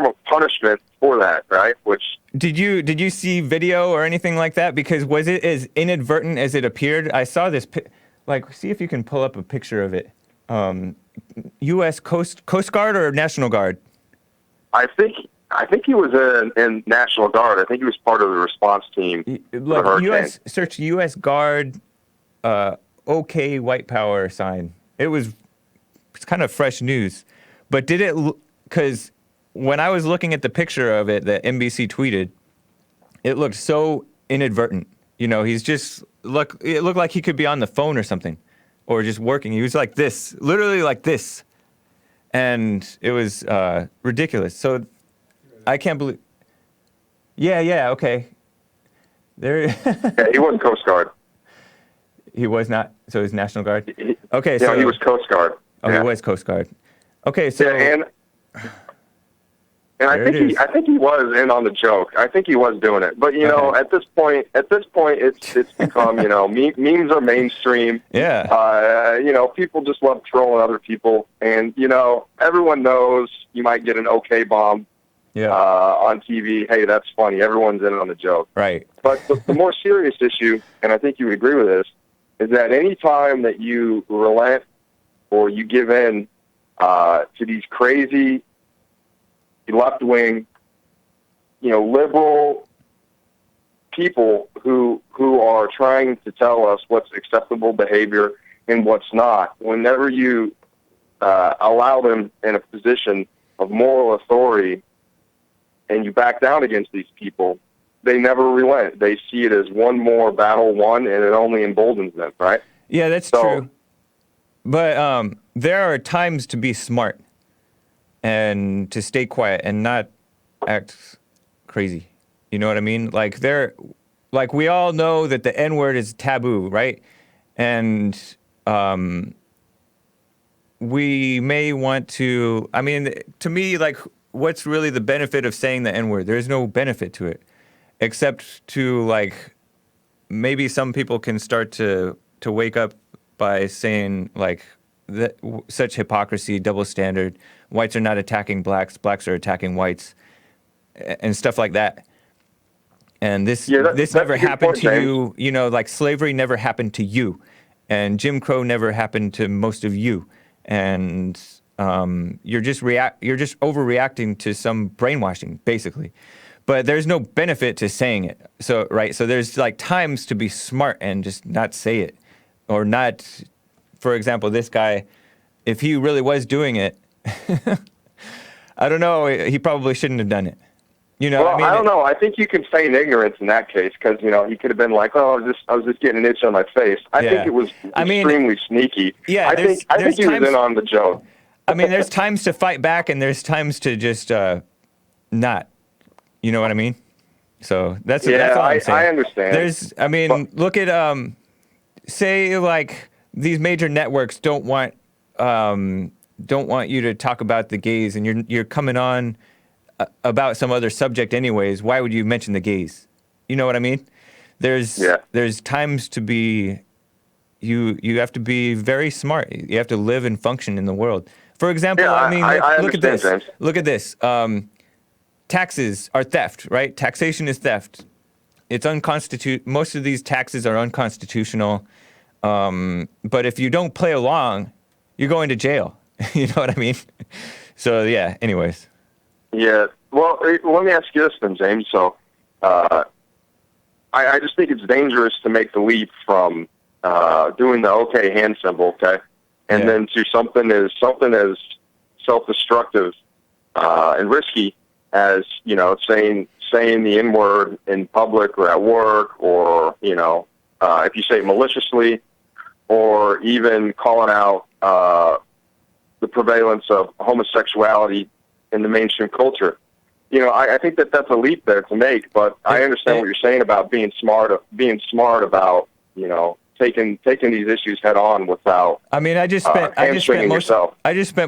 of punishment for that, right? Which did you see video or anything like that? Because was it as inadvertent as it appeared? I saw this. See if you can pull up a picture of it. U.S. Coast Guard or National Guard? I think he was in National Guard. I think he was part of the response team. Search U.S. Guard, OK White Power sign. It's kind of fresh news, but did it? Because when I was looking at the picture of it that NBC tweeted, it looked so inadvertent. You know, it looked like he could be on the phone or something, or just working. He was like this, literally like this, and it was ridiculous. So I can't believe. Yeah, okay. There. Yeah, he wasn't Coast Guard. He was not. So he's National Guard. Okay, yeah, he was Coast Guard. Oh, yeah. He was Coast Guard. Okay, so. Yeah, and I think he was in on the joke. I think he was doing it. But at this point, it's become memes are mainstream. Yeah. People just love trolling other people, and everyone knows you might get an OK bomb. Yeah. On TV. Hey, that's funny. Everyone's in on the joke. Right. But the more serious issue, and I think you would agree with this, is that any time that you relent or you give in to these crazy left-wing, liberal people who are trying to tell us what's acceptable behavior and what's not, whenever you allow them in a position of moral authority and you back down against these people, they never relent. They see it as one more battle won, and it only emboldens them, right? Yeah, that's true. But there are times to be smart and to stay quiet and not act crazy. You know what I mean? Like we all know that the N-word is taboo, right? And we may want to, to me, what's really the benefit of saying the N-word? There's no benefit to it, except to, maybe some people can start to wake up by saying, such hypocrisy, double standard, whites are not attacking blacks, blacks are attacking whites, and stuff like that. And this never happened to you, slavery never happened to you, and Jim Crow never happened to most of you, and you're just overreacting to some brainwashing, basically. But there's no benefit to saying it. So there's times to be smart and just not say it, or not. For example, this guy, if he really was doing it, I don't know. He probably shouldn't have done it. I don't know. I think you can feign ignorance in that case because he could have been like, "Oh, I was just getting an itch on my face." I think it was extremely sneaky. Yeah, I think he was in on the joke. There's times to fight back, and there's times to just not. You know what I mean? So that's all I'm saying. I understand. Look at say these major networks don't want don't want you to talk about the gays, and you're coming on about some other subject anyways. Why would you mention the gays? You know what I mean? There's times to be. You have to be very smart. You have to live and function in the world. For example, Yeah, I mean, look at this. James. Look at this. Taxes are theft, right? Taxation is theft. It's unconstitutional. Most of these taxes are unconstitutional. But if you don't play along, you're going to jail. You know what I mean? So yeah. Anyways. Yeah. Well, let me ask you this then, James. So, I just think it's dangerous to make the leap from doing the okay hand symbol, okay, and then to something as self-destructive and risky as saying the N-word in public or at work, or if you say it maliciously, or even calling out the prevalence of homosexuality in the mainstream culture. I think that's a leap there to make, but I understand what you're saying about being smart about taking these issues head on without. I mean, I just spent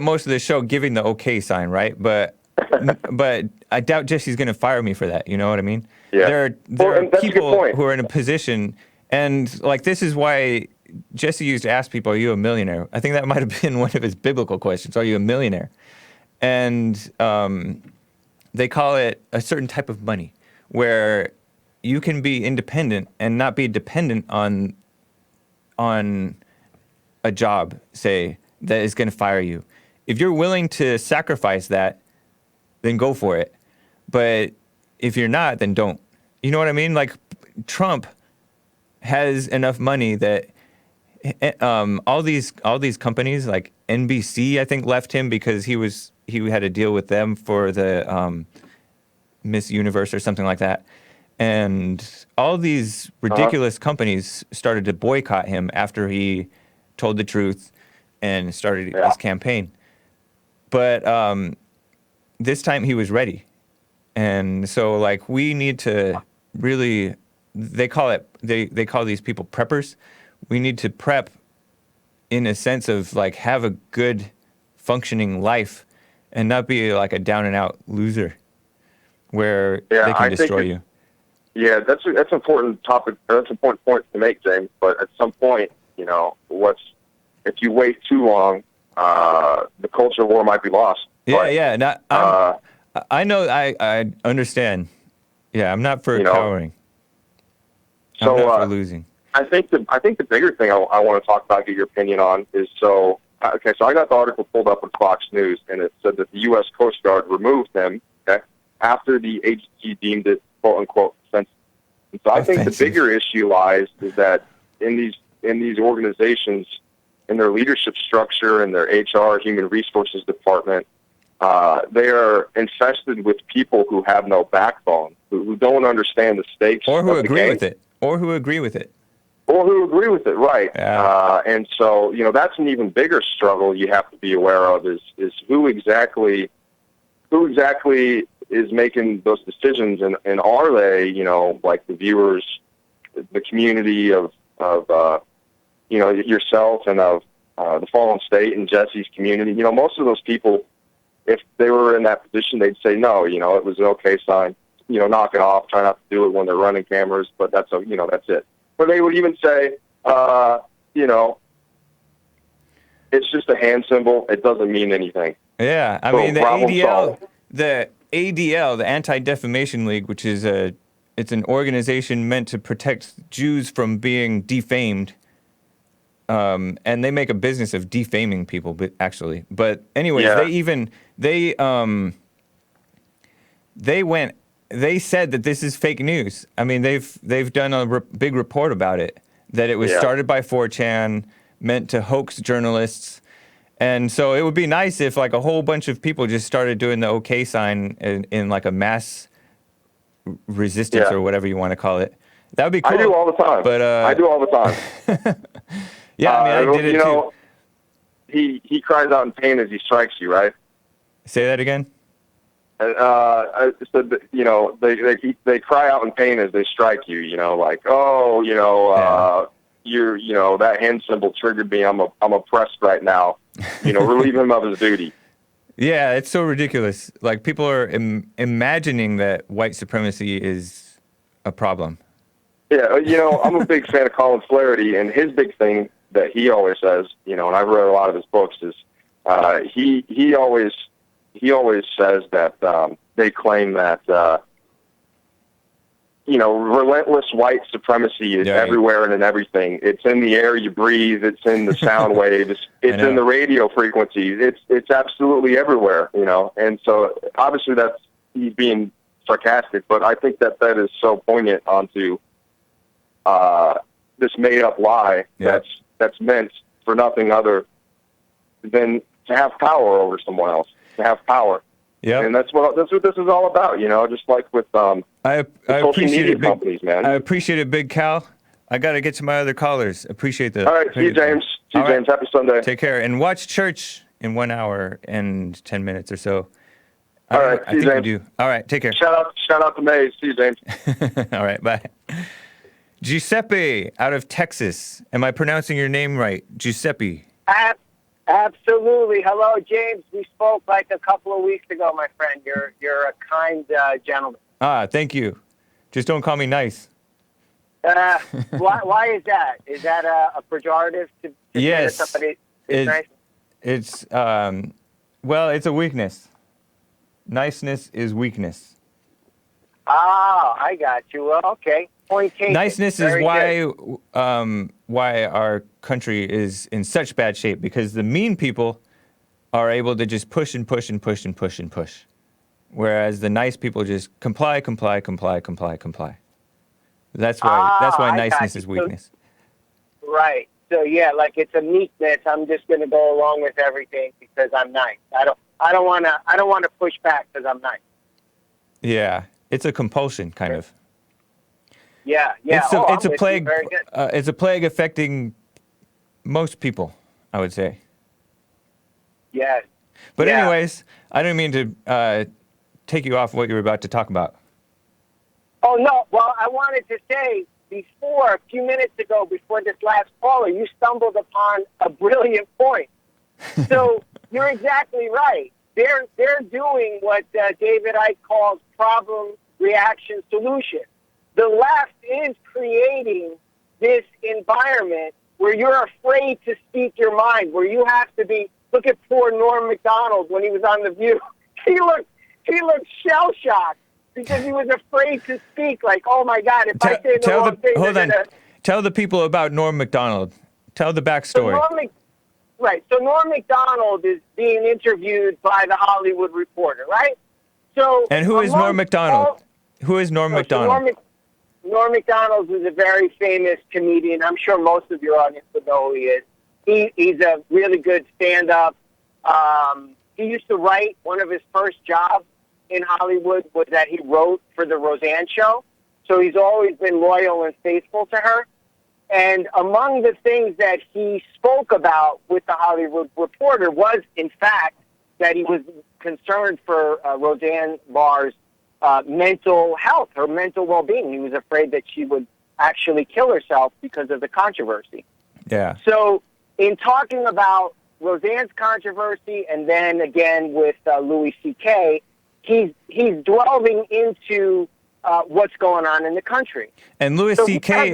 most of the show giving the okay sign, right? But I doubt Jesse's going to fire me for that. You know what I mean? Yeah. There are people who are in a position, and like this is why Jesse used to ask people, "Are you a millionaire?" I think that might have been one of his biblical questions. Are you a millionaire? And they call it a certain type of money where you can be independent and not be dependent on a job, say, that is going to fire you. If you're willing to sacrifice that, then go for it. But if you're not, then don't. You know what I mean? Like Trump has enough money that all these companies like NBC, I think, left him because he had a deal with them for the Miss Universe or something like that. And all these ridiculous companies started to boycott him after he told the truth and started his campaign. But this time he was ready. And so, like, we need to really, they call these people preppers. We need to prep in a sense of, like, have a good functioning life and not be like a down and out loser where they can destroy you. Yeah, that's an important topic. That's an important point to make, James. But at some point, if you wait too long, the culture war might be lost. Yeah, I know. I understand. Yeah, I'm not for cowering. I'm not for losing. I think the bigger thing I want to talk about, get your opinion on, is so I got the article pulled up on Fox News, and it said that the U.S. Coast Guard removed him after the agency deemed it quote unquote offensive. And so I think the bigger issue lies is that in these organizations, in their leadership structure, in their HR, human resources department, they are infested with people who have no backbone, who don't understand the stakes, or who agree with it, right? Yeah. And so that's an even bigger struggle you have to be aware of is who exactly is making those decisions, and are they like the viewers, the community of yourself and of the Fallen State and Jesse's community. Most of those people, if they were in that position, they'd say no. It was an okay sign. Knock it off. Try not to do it when they're running cameras, but that's that's it. Or they would even say, it's just a hand symbol. It doesn't mean anything. Yeah, I mean the ADL, the Anti-Defamation League, which is it's an organization meant to protect Jews from being defamed. And they make a business of defaming people, but anyways, they said that this is fake news. I mean, they've done a big report about it, that it was started by 4chan, meant to hoax journalists. And so it would be nice if like a whole bunch of people just started doing the okay sign in like a mass resistance or whatever you want to call it. That would be cool. I do all the time. But I do all the time. Yeah, I mean, I did it too. He cries out in pain as he strikes you, right? Say that again. I said that, they cry out in pain as they strike you. that hand symbol triggered me. I'm oppressed right now. Relieve him of his duty. Yeah, it's so ridiculous. Like, people are imagining that white supremacy is a problem. Yeah, I'm a big fan of Colin Flaherty, and his big thing that he always says, and I've read a lot of his books, is he always says that they claim that relentless white supremacy is everywhere and in everything. It's in the air you breathe. It's in the sound waves. It's in the radio frequencies. It's absolutely everywhere, And so obviously he's being sarcastic, but I think that is so poignant onto this made-up lie that's meant for nothing other than to have power over someone else, to have power. Yeah, and that's what this is all about, Just like with I social appreciate media it, companies, man. I appreciate it, Big Cal. I got to get to my other callers. Appreciate that. All right, see you, James. See you, James. Happy Sunday. Take care, and watch church in 1 hour and 10 minutes or so. All right, I think we do. All right, take care. Shout out to Maze. See you, James. All right, bye. Giuseppe out of Texas. Am I pronouncing your name right? Giuseppe. Absolutely. Hello, James. We spoke like a couple of weeks ago, my friend. You're a kind gentleman. Thank you. Just don't call me nice. Why is that? Is that a pejorative to yes, say somebody is nice? It's it's a weakness. Niceness is weakness. I got you. Well, okay. Point taken. Niceness is why our country is in such bad shape, because the mean people are able to just push and push and push and push and push, whereas the nice people just comply. That's why niceness is weakness. Right. So yeah, like it's a meekness. I'm just going to go along with everything because I'm nice. I don't want to push back because I'm nice. Yeah, it's a compulsion kind of. Yeah. It's a plague. It's a plague affecting most people, I would say. Yes. But anyways, I didn't mean to take you off what you were about to talk about. Oh no! Well, I wanted to say a few minutes ago, before this last caller, you stumbled upon a brilliant point. So you're exactly right. They're doing what David Icke calls problem, reaction, solution. The left is creating this environment where you're afraid to speak your mind, where you have to be. Look at poor Norm Macdonald when he was on The View. He looked shell-shocked because he was afraid to speak. Like, oh my God, if I say the wrong thing, hold on. Tell the people about Norm Macdonald. Tell the backstory. So Norm Macdonald is being interviewed by the Hollywood Reporter, right? And who is Norm Macdonald? Who is Norm Macdonald? Norm Macdonald is a very famous comedian. I'm sure most of your audience would know who he is. He's a really good stand-up. He used to write. One of his first jobs in Hollywood was that he wrote for the Roseanne show. So he's always been loyal and faithful to her. And among the things that he spoke about with the Hollywood Reporter was, in fact, that he was concerned for Roseanne Barr's mental health, her mental well-being. He was afraid that she would actually kill herself because of the controversy. Yeah. So in talking about Roseanne's controversy and then again with Louis C.K., he's delving into what's going on in the country. And Louis C.K.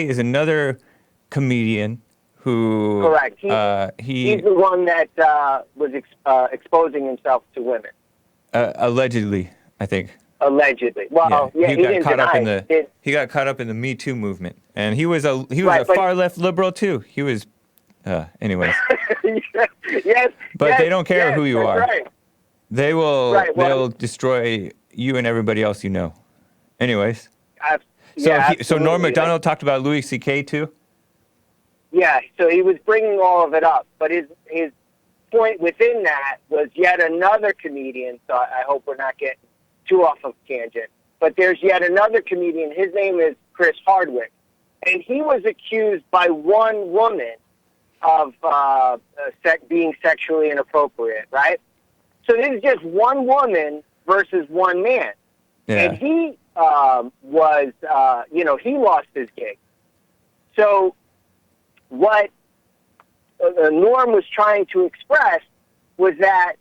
is another comedian who... Correct. He's the one that was exposing himself to women. Allegedly, I think. Allegedly. Well, he didn't deny it. He got caught up in the Me Too movement, and he was a far left liberal too. He was, anyways. Yes. But they don't care who you are. Right. They will. They'll destroy you and everybody else you know. Anyways. So Norm Macdonald talked about Louis C.K. too. Yeah. So he was bringing all of it up, but his point within that was yet another comedian, so I hope we're not getting too off of tangent, but there's yet another comedian. His name is Chris Hardwick, and he was accused by one woman of being sexually inappropriate, right? So this is just one woman versus one man. Yeah. And he he lost his gig. So what Norm was trying to express was that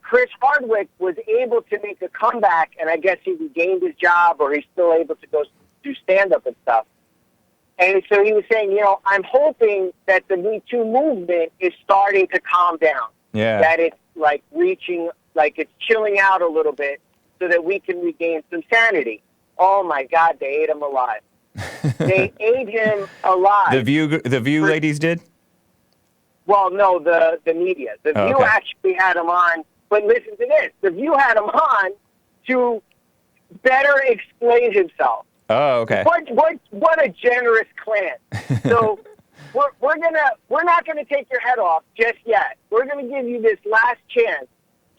Chris Hardwick was able to make a comeback, and I guess he regained his job, or he's still able to go do stand-up and stuff. And so he was saying, you know, I'm hoping that the Me Too movement is starting to calm down. Yeah. That it's like reaching, like it's chilling out a little bit so that we can regain some sanity. Oh my God, they ate him alive. They ate him alive. The View ladies did? Well, no, the media. The View okay. actually had him on, but listen to this. The View had him on to better explain himself. Oh, okay. What a generous clan. So we're not gonna take your head off just yet. We're gonna give you this last chance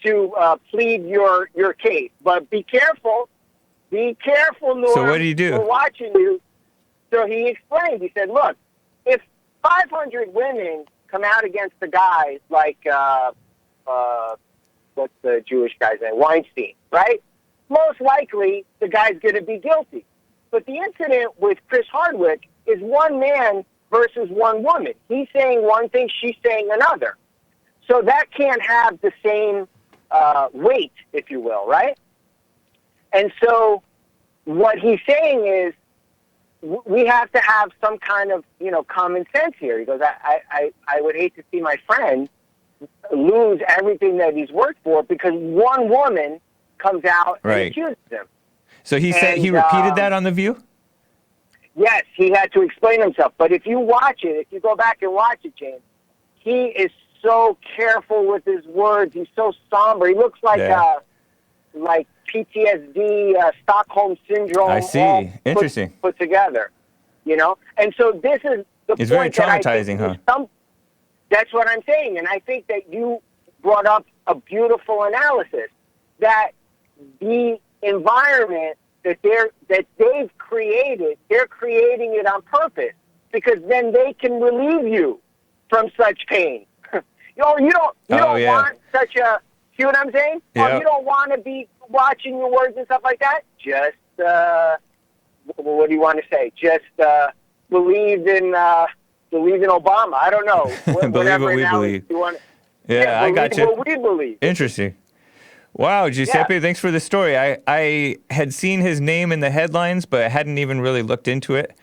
to plead your case. But be careful. Be careful, Norm. So what did he do? We're watching you. So he explained. He said, look, if 500 women come out against the guys like, what's the Jewish guy's name? Weinstein, right? Most likely the guy's going to be guilty. But the incident with Chris Hardwick is one man versus one woman. He's saying one thing, she's saying another. So that can't have the same weight, if you will, right? And so what he's saying is we have to have some kind of, you know, common sense here. He goes, I would hate to see my friend lose everything that he's worked for because one woman comes out and accuses him. So he said he repeated that on The View? Yes, he had to explain himself. But if you watch it, if you go back and watch it, James, he is so careful with his words. He's so somber. He looks like PTSD, Stockholm syndrome. I see. Interesting. Put together, you know. And so this is the it's point. It's very traumatizing, huh? That's what I'm saying, and I think that you brought up a beautiful analysis that the environment that they've created, they're creating it on purpose because then they can relieve you from such pain. You don't want such a. See what I'm saying? Yep. You don't want to be watching your words and stuff like that. Just what do you want to say? Just believe in Obama. I don't know. Believe what we believe. You want. Yeah, I got you. What we believe. Interesting. Wow, Giuseppe, thanks for the story. I had seen his name in the headlines, but I hadn't even really looked into it.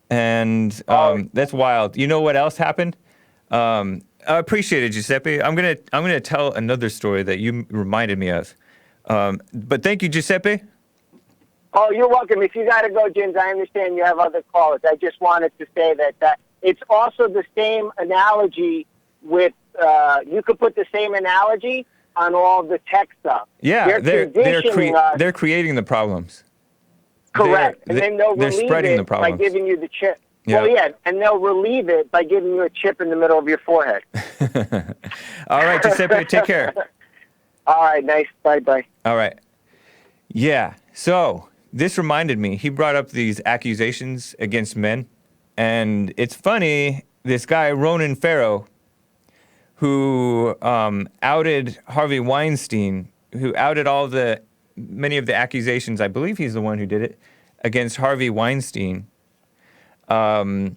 And that's wild. You know what else happened? I appreciate it, Giuseppe. I'm gonna tell another story that you reminded me of. But thank you, Giuseppe. Oh, you're welcome. If you got to go, James, I understand you have other callers. I just wanted to say that it's also the same analogy with, you could put the same analogy on all the tech stuff. Yeah, they're creating the problems. Correct. And then they'll they're relieve spreading it the problems by giving you the chip. Yep. Well, yeah, and they'll relieve it by giving you a chip in the middle of your forehead. All right, Giuseppe, take care. All right, nice. Bye-bye. All right. Yeah, so this reminded me, he brought up these accusations against men, and it's funny, this guy, Ronan Farrow, who outed Harvey Weinstein, who outed many of the accusations, I believe he's the one who did it, against Harvey Weinstein. I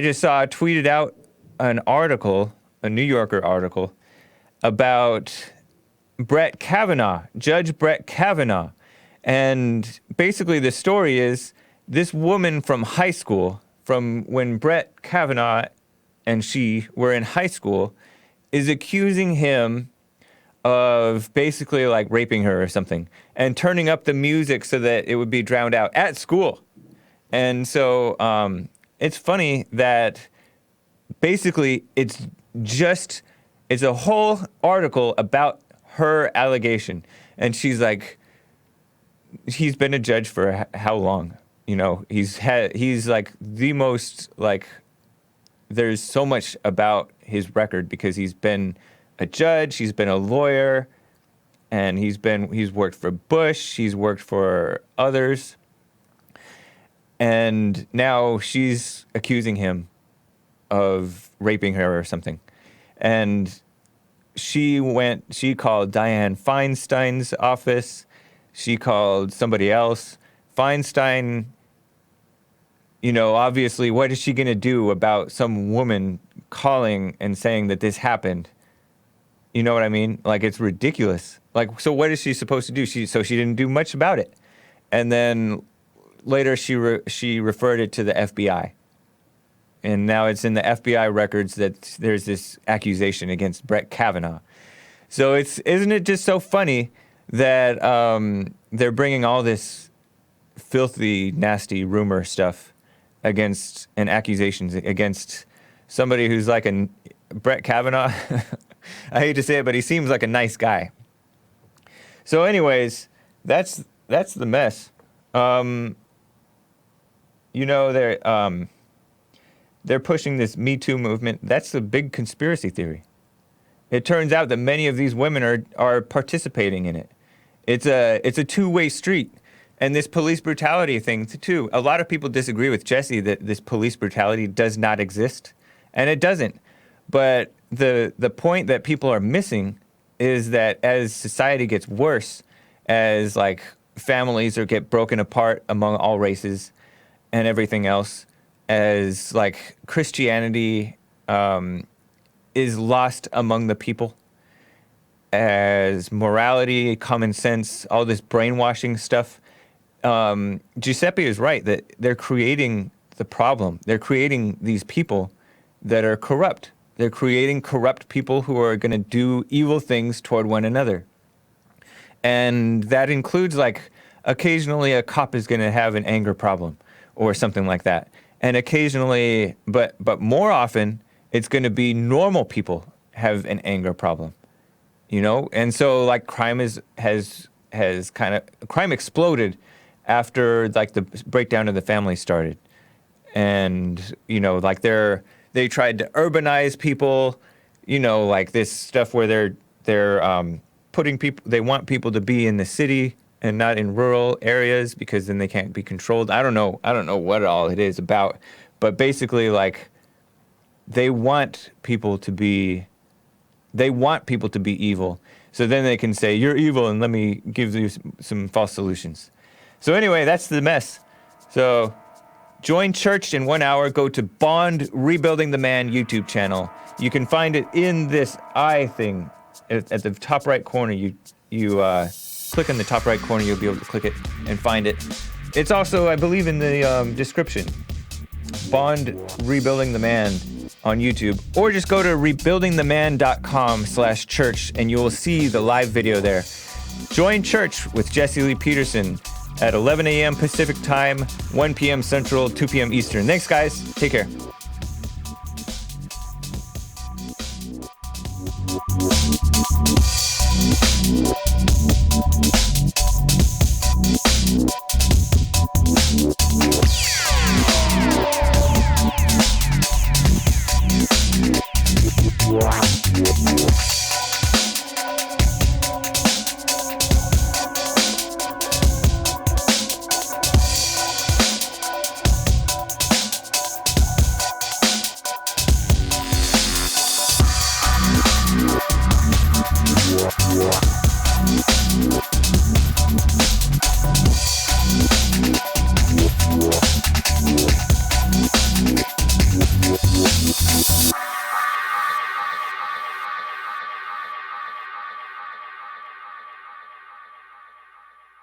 just saw tweeted out an article, a New Yorker article, about Brett Kavanaugh, Judge Brett Kavanaugh. And basically the story is this woman from high school, from when Brett Kavanaugh and she were in high school, is accusing him of basically like raping her or something and turning up the music so that it would be drowned out at school. And so it's funny that basically it's a whole article about her allegation. And she's like, he's been a judge for how long? You know, he's like the most, like, there's so much about his record because he's been a judge, he's been a lawyer, and he's worked for Bush, he's worked for others. And now she's accusing him of raping her or something. And she called Dianne Feinstein's office. She called somebody else. Feinstein you know, obviously, what is she going to do about some woman calling and saying that this happened? You know what I mean? Like, it's ridiculous. Like, so what is she supposed to do? She didn't do much about it. And then later she referred it to the FBI. And now it's in the FBI records that there's this accusation against Brett Kavanaugh. So isn't it just so funny that they're bringing all this filthy, nasty rumor stuff against and accusations against somebody who's like Brett Kavanaugh? I hate to say it, but he seems like a nice guy. So anyways, that's the mess. You know, they're pushing this Metoo movement. That's a big conspiracy theory. It turns out that many of these women are participating in it. It's a two-way street. And this police brutality thing, too. A lot of people disagree with Jesse that this police brutality does not exist. And it doesn't. But the point that people are missing is that as society gets worse, as like families get broken apart among all races and everything else, as like Christianity is lost among the people, as morality, common sense, all this brainwashing stuff, Giuseppe is right that they're creating the problem. They're creating these people that are corrupt. They're creating corrupt people who are going to do evil things toward one another. And that includes, like, occasionally a cop is going to have an anger problem or something like that. And occasionally, but more often, it's going to be normal people have an anger problem, you know? And so, like, crime crime exploded after, like, the breakdown of the family started. And, you know, like, they tried to urbanize people, you know, like this stuff where they're putting people, they want people to be in the city and not in rural areas because then they can't be controlled. I don't know what all it is about, but basically, like, they want people to be evil. So then they can say, you're evil and let me give you some false solutions. So anyway, that's the mess. So join church in 1 hour. Go to Bond Rebuilding the Man YouTube channel. You can find it in this eye thing at the top right corner. You click in the top right corner. You'll be able to click it and find it. It's also, I believe, in the description. Bond Rebuilding the Man on YouTube. Or just go to rebuildingtheman.com/church and you will see the live video there. Join church with Jesse Lee Peterson at 11 a.m. Pacific time, 1 p.m. Central, 2 p.m. Eastern. Thanks, guys. Take care.